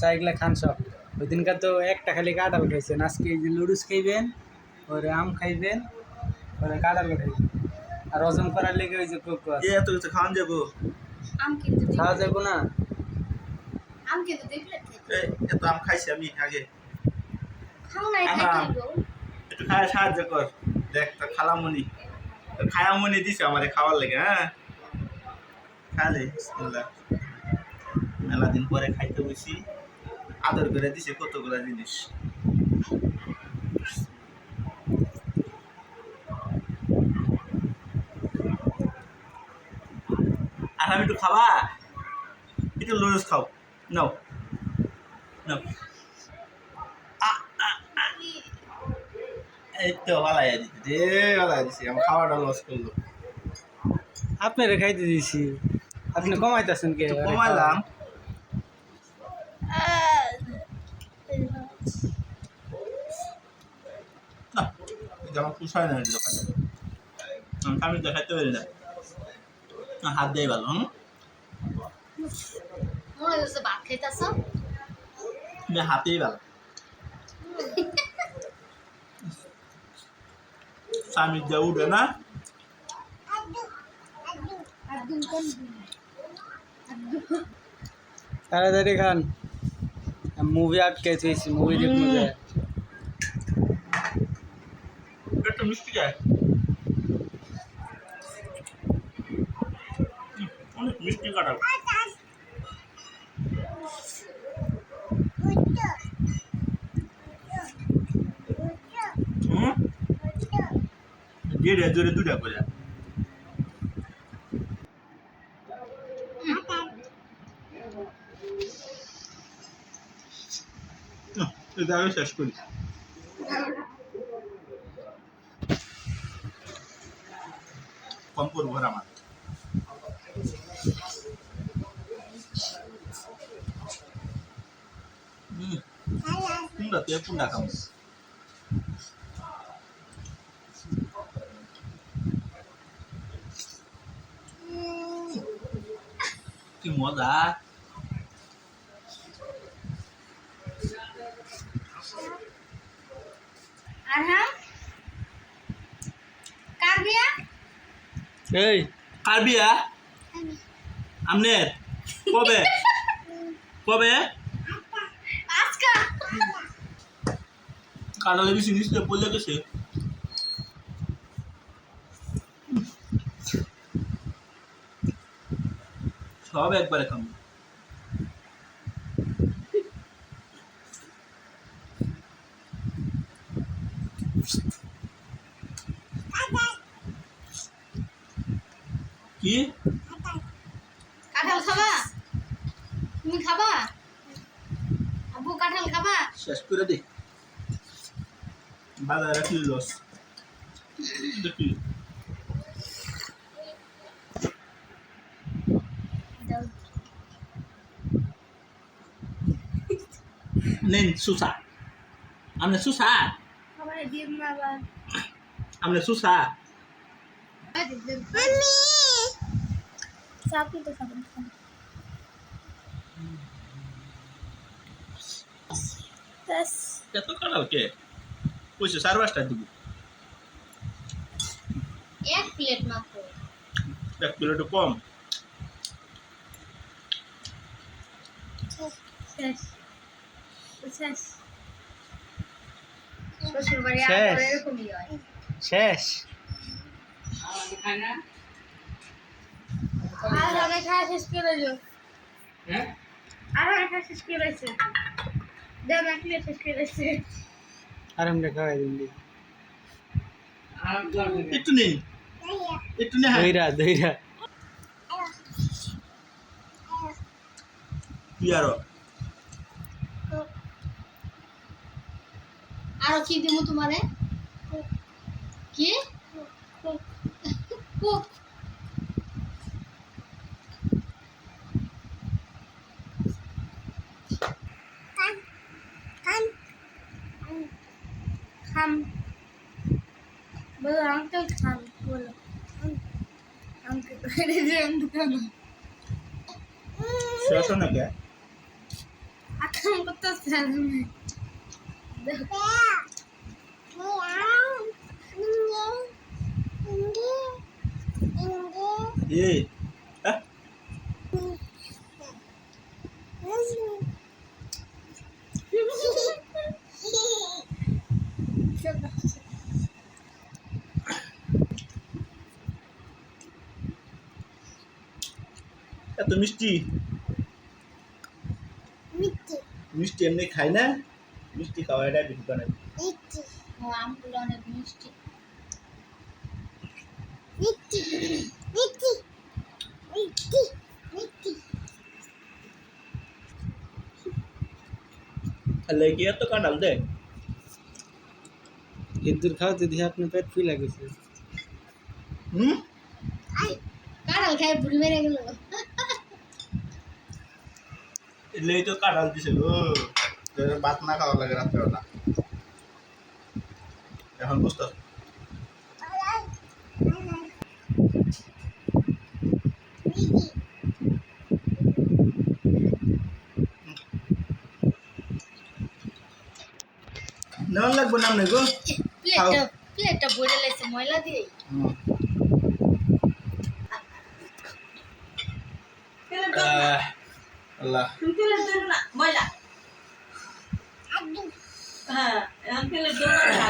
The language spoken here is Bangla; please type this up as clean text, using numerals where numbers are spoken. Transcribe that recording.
শসা এগুলা খান সব। ওই দিনকার তো একটা খালি কাঁঠাল খাইছেন, আজকে এই যে লুডুস খাইবেন, পরে আম খাইবেন, পরে কাঁঠাল খাইবেন। আর হজম করার লেগে ওই যে কোকো আছে। এত কিছু খাওয়ান যাবো? খাওয়া যাবো না? এত আম খাইছি আমি আগে। খাও একটু খায় সাহায্য কর। দেখ তো খালামণি খায়ামণি দিছে আমারে খাওয়ার লেগে। হ্যাঁ খালে বিসমিল্লাহ। মেলা দিন পরে খাইতে বসি, আদর করে দিছে কতগুলা জিনিস। আর আমি একটু খাবা, একটু লুডুস খাও। নাও নাও। এই তো ভালাই দিচ্ছে রে, ভালাই দিচ্ছে। আমার খাওয়াটা লস করলো। আপনারে খাইতে দিছি, আপনি কমাইতেছেন কে? একটু কমাইলাম। না এটা আমার পুষায় না, এটা খাইতে আমি তো খাইতে পারি না। হাত দিয়ে ভালো। ভাত খাইতেছ? হাতেই ভালো। স্বামী যা উঠে না। তাড়াতাড়ি খান, মুভি আটকে দিয়েছি, মুভি দেখতে যায়। একটু মিষ্টি যায়, অনেক মিষ্টি কাটাল। জোরে জোরে দুটা করে এটা আমি শেষ করি। কম করবো আমার। কোনটা তুই কোনটা খাবো? কি মজা! এই কার বিয়া? আমনের কবে? কবে? কাটালে বেশি নিচে পড়লে গেছে। সব একবারে খাবো। কি কাঁঠাল খাবা? তুমি খাবা? আব্বু কাঁঠাল খাবা? শেষ করে দে, বাজারে কি লস দেখি। নেন সুসা, আমনে সুসা, আমনে সুসা। এত কাটাল কে কইছে 4-5টা দিব। এক প্লেট মাত্র। এক প্লেট কম। শেষ শেষ। শ্বশুর বাড়ি শেষ। এরকমই হয়। শেষ। আর আগে খাওয়া শেষ করে দিল। হ্যাঁ আর আগে খাওয়া শেষ করে দিয়েছে। দেন এক প্লেট শেষ করে দিয়েছে। আর আমরা খাওয়াই দিন দি। একটু নেই, একটু নে। দইরা দইরা তুই আরো কি দিব তোমারে? কি? কোক। খাম বলো, আঙ্কেল খাম বলো। আঙ্কেল শেষ শেষ নাকি? আচ্ছা করতেছে এই হ্যাঁ এত মিষ্টি মিষ্টি এমনি খাই না মিষ্টি খাওয়া এটা বিক্রি করে আমগুলো অনেক মিষ্টি লেগে এত কাঁঠাল দেয় ইঁদুর খাওয়াতে দিয়ে আপনার পেট ফুলে গেছে। হুম কাঁঠাল খাই ভুল মেরে গেল লেই তো কাঁঠাল দিছে গো ভাত না খাওয়া লাগে রাত্রেবেলা এখন বুঝতে নেওয়ার লাগবে না আপনি গো প্লেটটা ভরে লেছে ময়লা দিয়ে আল্লাহ তুমি তেলের দেবো না ময়লা হ্যাঁ এখন তেলের দেবো না